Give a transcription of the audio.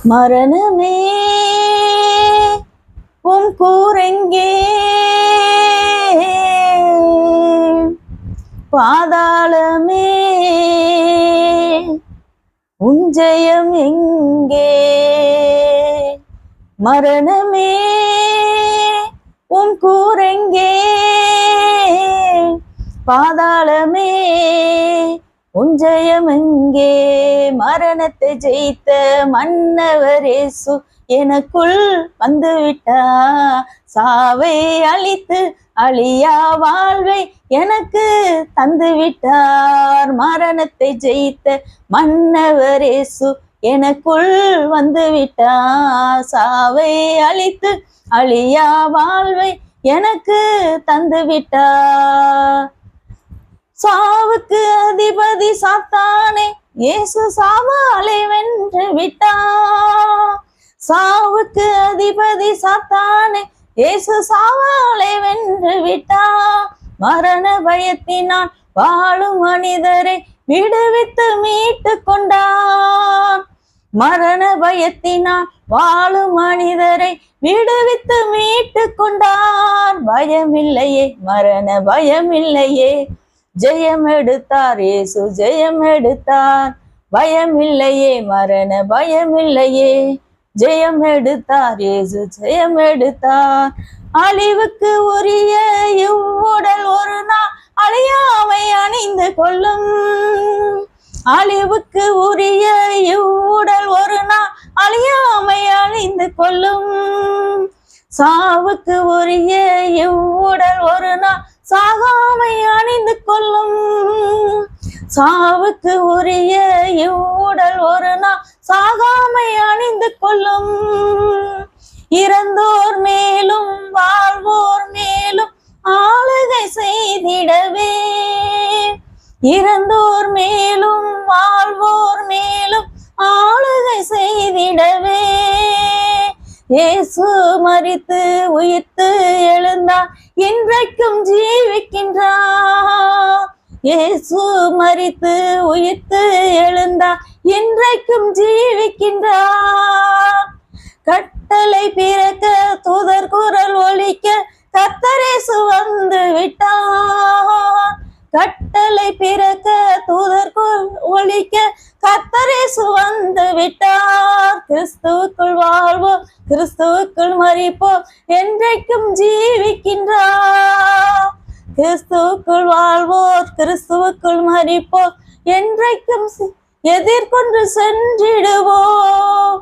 மரணமே உன் கூரெங்கே, பாதாளமே உன் ஜெயம் எங்கே? மரணமே உன் கூரெங்கே, பாதாளமே உன் ஜெயம் எங்கே? மரணத்தை ஜெயித்த மன்னவர் இயேசு எனக்குள் வந்து விட்டார். சாவை அழித்து அழியா வாழ்வை எனக்கு தந்து விட்டார். மரணத்தை ஜெயித்த மன்னவர் இயேசு எனக்குள் வந்து விட்டார். சாவை அழித்து அழியா வாழ்வை எனக்கு தந்து விட்டார். சாவுக்கு அதிபதி சாத்தானே இயேசு சாவாலை வென்று விட்டார். சாவுக்கு அதிபதி சாத்தானே இயேசு சாவாலை வென்று விட்டார். மரண பயத்தினால் வாழும் மனிதரை விடுவித்து மீட்டு கொண்டார். மரண பயத்தினால் வாழும் மனிதரை விடுவித்து மீட்டு கொண்டார். பயமில்லையே, மரண பயமில்லையே, ஜெயம் எடுத்தார் இயேசு ஜெயம் எடுத்தார். பயமில்லையே, மரண பயமில்லையே, ஜெயம் எடுத்தார் இயேசு ஜெயம் எடுத்தார். அழிவுக்கு உரிய இவ்வுடல் ஒரு நாள் அழியாமை அணிந்து கொள்ளும். அழிவுக்கு உரிய இவ்வுடல் ஒரு நாள் அழியாமை அணிந்து கொள்ளும். சாவுக்கு உரிய இவ்வுடல் ஒரு நாள் சாகாமை அணிந்து கொள்ளும். சாவுக்கு உரிய இவ்வுடல் ஒரு நாள் சாகாமை அணிந்து கொள்ளும். இறந்தோர் மேலும் வாழ்வோர் மேலும் ஆளுகை செய்திடவே. இறந்தோர் மேலும் வாழ்வோர் மேலும் ஆளுகை செய்திடவே. இயேசு மரித்து உயிர்த்து எழுந்தார், இன்றைக்கும் ஜீவிக்கின்றார். இயேசு மரித்து உயிர்த்து எழுந்தார், இன்றைக்கும் ஜீவிக்கின்றார். கட்டளை பிறக்க தூதர் குரல் ஒலிக்க கர்த்தர் இயேசு வந்து விட்டார். கட்டளை பிறக்க தூதர் குரல் ஒலிக்க கர்த்தர் இயேசு வந்து விட்டார். கிறிஸ்துவுக்குள் வாழ்வோம், கிறிஸ்துவுக்குள் மரிப்போம், என்றைக்கும் ஜீவிக்கின்றார். கிறிஸ்துவுக்குள் வாழ்வோர், கிறிஸ்துவுக்குள் மரிப்போம், என்றைக்கும் எதிர்கொண்டு சென்றிடுவோம்.